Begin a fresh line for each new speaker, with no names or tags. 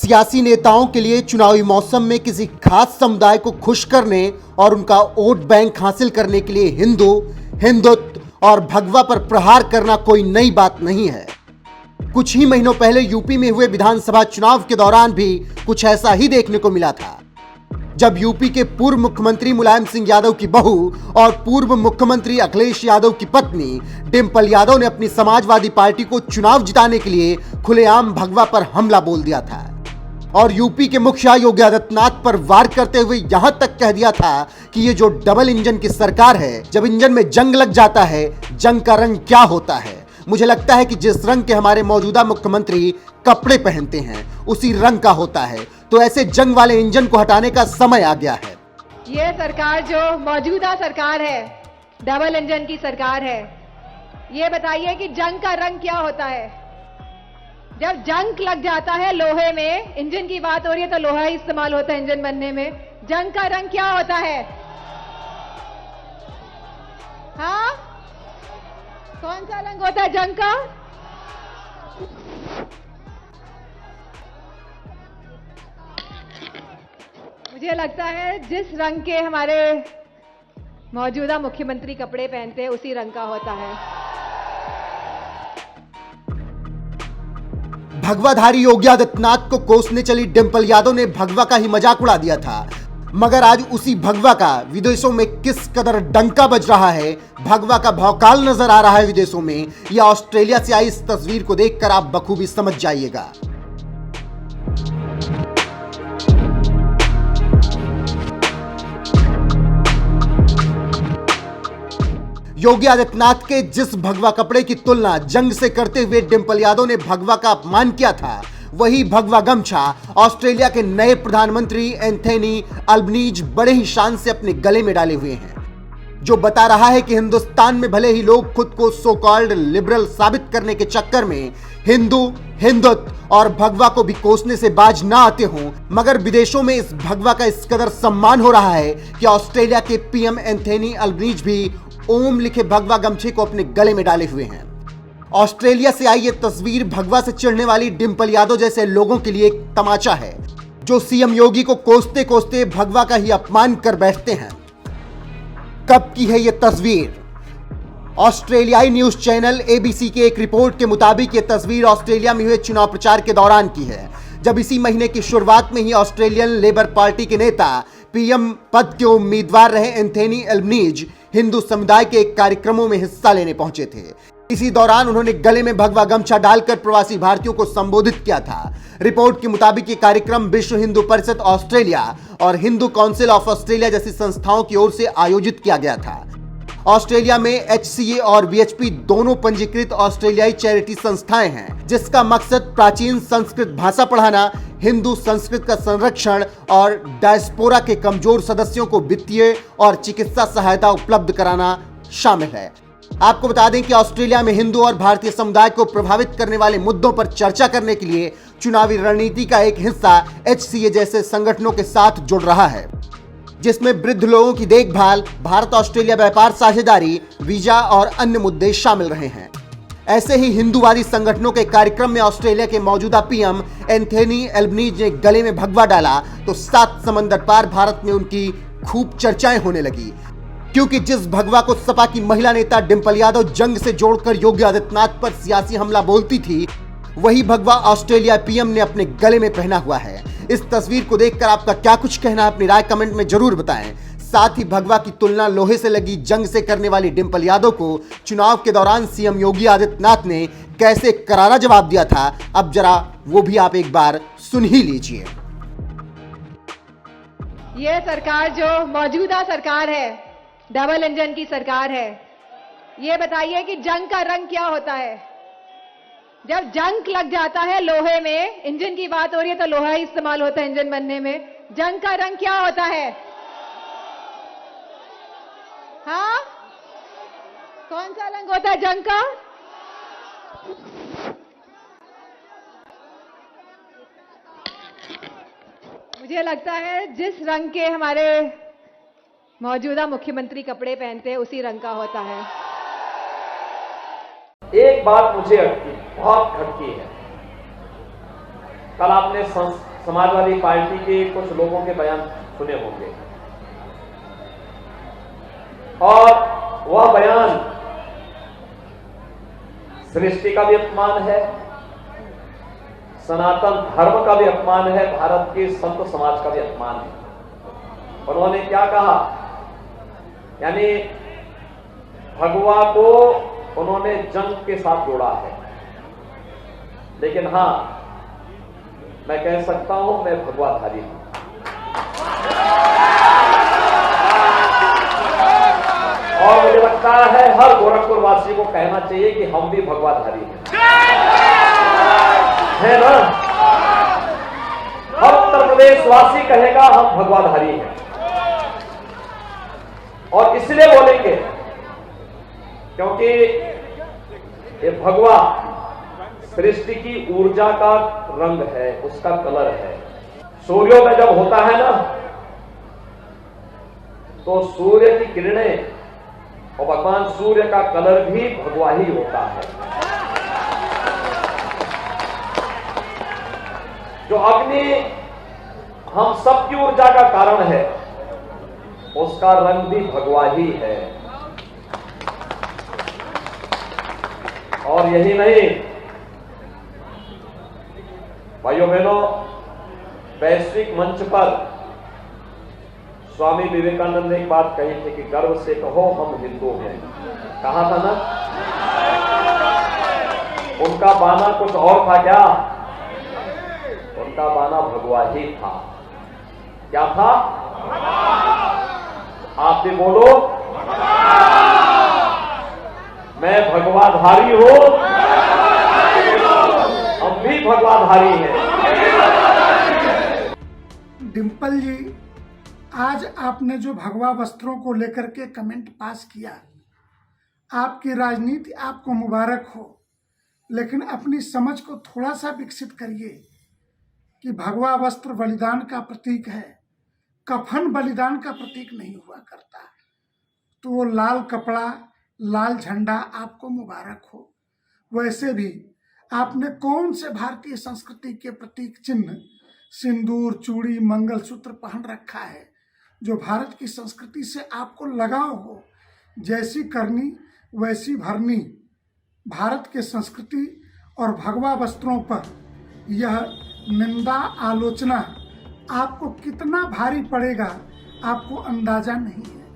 सियासी नेताओं के लिए चुनावी मौसम में किसी खास समुदाय को खुश करने और उनका वोट बैंक हासिल करने के लिए हिंदुत्व और भगवा पर प्रहार करना कोई नई बात नहीं है। कुछ ही महीनों पहले यूपी में हुए विधानसभा चुनाव के दौरान भी कुछ ऐसा ही देखने को मिला था, जब यूपी के पूर्व मुख्यमंत्री मुलायम सिंह यादव की बहू और पूर्व मुख्यमंत्री अखिलेश यादव की पत्नी डिंपल यादव ने अपनी समाजवादी पार्टी को चुनाव जिताने के लिए खुलेआम भगवा पर हमला बोल दिया था और यूपी के मुखिया योगी आदित्यनाथ पर वार करते हुए यहां तक कह दिया था कि ये जो डबल इंजन की सरकार है, जब इंजन में जंग लग जाता है, जंग का रंग क्या होता है। मुझे लगता है कि जिस रंग के हमारे मौजूदा मुख्यमंत्री कपड़े पहनते हैं उसी रंग का होता है, तो ऐसे जंग वाले इंजन को हटाने का समय आ गया है।
ये सरकार जो मौजूदा सरकार है, डबल इंजन की सरकार है, ये बताइए कि जंग का रंग क्या होता है। जब जंग लग जाता है लोहे में, इंजन की बात हो रही है तो लोहा ही इस्तेमाल होता है इंजन बनने में, जंग का रंग क्या होता है? हाँ, कौन सा रंग होता है जंग का? मुझे लगता है जिस रंग के हमारे मौजूदा मुख्यमंत्री कपड़े पहनते हैं उसी रंग का होता है।
भगवाधारी योगी आदित्यनाथ को कोसने चली डिंपल यादव ने भगवा का ही मजाक उड़ा दिया था, मगर आज उसी भगवा का विदेशों में किस कदर डंका बज रहा है, भगवा का भौकाल नजर आ रहा है विदेशों में, या ऑस्ट्रेलिया से आई इस तस्वीर को देखकर आप बखूबी समझ जाइएगा। योगी आदित्यनाथ के जिस भगवा कपड़े की तुलना जंग से करते हुए डिंपल यादव ने भगवा का अपमान किया था, वही भगवा गमछा ऑस्ट्रेलिया के नए प्रधानमंत्री एंथनी अल्बनीज बड़े ही शान से अपने गले में डाले हुए हैं, जो बता रहा है कि हिंदुस्तान में भले ही लोग खुद को सो कॉल्ड लिबरल साबित करने के चक्कर में हिंदुत्व और भगवा को भी कोसने से बाज ना आते हों, मगर विदेशों में इस भगवा का इस कदर सम्मान हो रहा है कि ऑस्ट्रेलिया के पीएम एंथनी अल्बनीज भी ओम लिखे भगवा गमछे को अपने गले में डाले हुए हैं। ऑस्ट्रेलिया से आई ये तस्वीर भगवा से चिढ़ने वाली डिंपल यादव जैसे लोगों के लिए एक तमाचा है, जो सीएम योगी को कोसते कोसते भगवा का ही अपमान कर बैठते हैं। कब की है ये तस्वीर? ऑस्ट्रेलियाई न्यूज चैनल एबीसी के एक रिपोर्ट के मुताबिक ये तस्वीर ऑस्ट्रेलिया में हुए चुनाव प्रचार के दौरान की है, जब इसी महीने की शुरुआत में ही ऑस्ट्रेलियन लेबर पार्टी के नेता पीएम पद के उम्मीदवार रहे एंथनी अल्बनीज हिंदू समुदाय के एक कार्यक्रमों में हिस्सा लेने पहुंचे थे। इसी दौरान उन्होंने गले में भगवा गमछा डालकर प्रवासी भारतीयों को संबोधित किया था। रिपोर्ट के मुताबिक ये कार्यक्रम विश्व हिंदू परिषद ऑस्ट्रेलिया और हिंदू काउंसिल ऑफ ऑस्ट्रेलिया जैसी संस्थाओं की ओर से आयोजित किया गया था। ऑस्ट्रेलिया में HCA और BHP दोनों पंजीकृत ऑस्ट्रेलियाई चैरिटी संस्थाएं हैं, जिसका मकसद प्राचीन संस्कृत भाषा पढ़ाना, हिंदू संस्कृत का संरक्षण और डायस्पोरा के कमजोर सदस्यों को वित्तीय और चिकित्सा सहायता उपलब्ध कराना शामिल है। आपको बता दें कि ऑस्ट्रेलिया में हिंदू और भारतीय समुदाय को प्रभावित करने वाले मुद्दों पर चर्चा करने के लिए चुनावी रणनीति का एक हिस्सा HCA जैसे संगठनों के साथ जुड़ रहा है, जिसमें वृद्ध लोगों की देखभाल, भारत ऑस्ट्रेलिया व्यापार साझेदारी, वीजा और अन्य मुद्दे शामिल रहे हैं। ऐसे ही हिंदूवादी संगठनों के कार्यक्रम में ऑस्ट्रेलिया के मौजूदा पीएम एंथनी अल्बनीज ने गले में भगवा डाला तो 7 समंदर पार भारत में उनकी खूब चर्चाएं होने लगी, क्योंकि जिस भगवा को सपा की महिला नेता डिंपल यादव जंग से जोड़कर योगी आदित्यनाथ पर सियासी हमला बोलती थी, वही भगवा ऑस्ट्रेलिया पीएम ने अपने गले में पहना हुआ है। इस तस्वीर को देखकर आपका क्या कुछ कहना है, अपनी राय कमेंट में जरूर बताएं। साथ ही भगवा की तुलना लोहे से लगी जंग से करने वाली डिंपल यादव को चुनाव के दौरान सीएम योगी आदित्यनाथ ने कैसे करारा जवाब दिया था, अब जरा वो भी आप एक बार सुन ही लीजिए।
ये सरकार जो मौजूदा सरकार है, डबल इंजन की सरकार है, ये बताइए कि जंग का रंग क्या होता है। जब जंग लग जाता है लोहे में, इंजन की बात हो रही है तो लोहा ही इस्तेमाल होता है इंजन बनने में, जंग का रंग क्या होता है? हाँ, कौन सा रंग होता है जंग का? मुझे लगता है जिस रंग के हमारे मौजूदा मुख्यमंत्री कपड़े पहनते हैं उसी रंग का होता है।
एक बात मुझे बहुत खटकी है। कल आपने समाजवादी पार्टी के कुछ लोगों के बयान सुने होंगे और वह बयान सृष्टि का भी अपमान है, सनातन धर्म का भी अपमान है, भारत के संत समाज का भी अपमान है। उन्होंने क्या कहा, यानी भगवा को उन्होंने जंग के साथ जोड़ा है। लेकिन हां, मैं कह सकता हूं मैं भगवाधारी हूं। और मुझे लगता है हर गोरखपुर वासी को कहना चाहिए कि हम भी भगवाधारी हैं, है ना? हर उत्तर प्रदेश वासी कहेगा हम भगवाधारी हैं। और इसलिए बोलेंगे क्योंकि ये भगवा सृष्टि की ऊर्जा का रंग है, उसका कलर है। सूर्योदय जब होता है ना, तो सूर्य की किरणें और भगवान सूर्य का कलर भी भगवा ही होता है। जो अग्नि हम सबकी ऊर्जा का कारण है, उसका रंग भी भगवा ही है। और यही नहीं भाइयों बहनों, वैश्विक मंच पर स्वामी विवेकानंद ने एक बात कही थी कि गर्व से कहो हम हिंदू हैं। कहा था ना? उनका बाना कुछ और था क्या? उनका बाना भगवा ही था। क्या था? आप भी बोलो, मैं भगवाधारी हूं, हम भी भगवाधारी हैं।
डिंपल जी, आज आपने जो भगवा वस्त्रों को लेकर के कमेंट पास किया, आपकी राजनीति आपको मुबारक हो, लेकिन अपनी समझ को थोड़ा सा विकसित करिए कि भगवा वस्त्र बलिदान का प्रतीक है, कफन बलिदान का प्रतीक नहीं हुआ करता। तो वो लाल कपड़ा, लाल झंडा आपको मुबारक हो। वैसे भी आपने कौन से भारतीय संस्कृति के प्रतीक चिन्ह सिंदूर, चूड़ी, मंगलसूत्र पहन रखा है जो भारत की संस्कृति से आपको लगाव हो? जैसी करनी वैसी भरनी। भारत के संस्कृति और भगवा वस्त्रों पर यह निंदा, आलोचना आपको कितना भारी पड़ेगा, आपको अंदाजा नहीं है।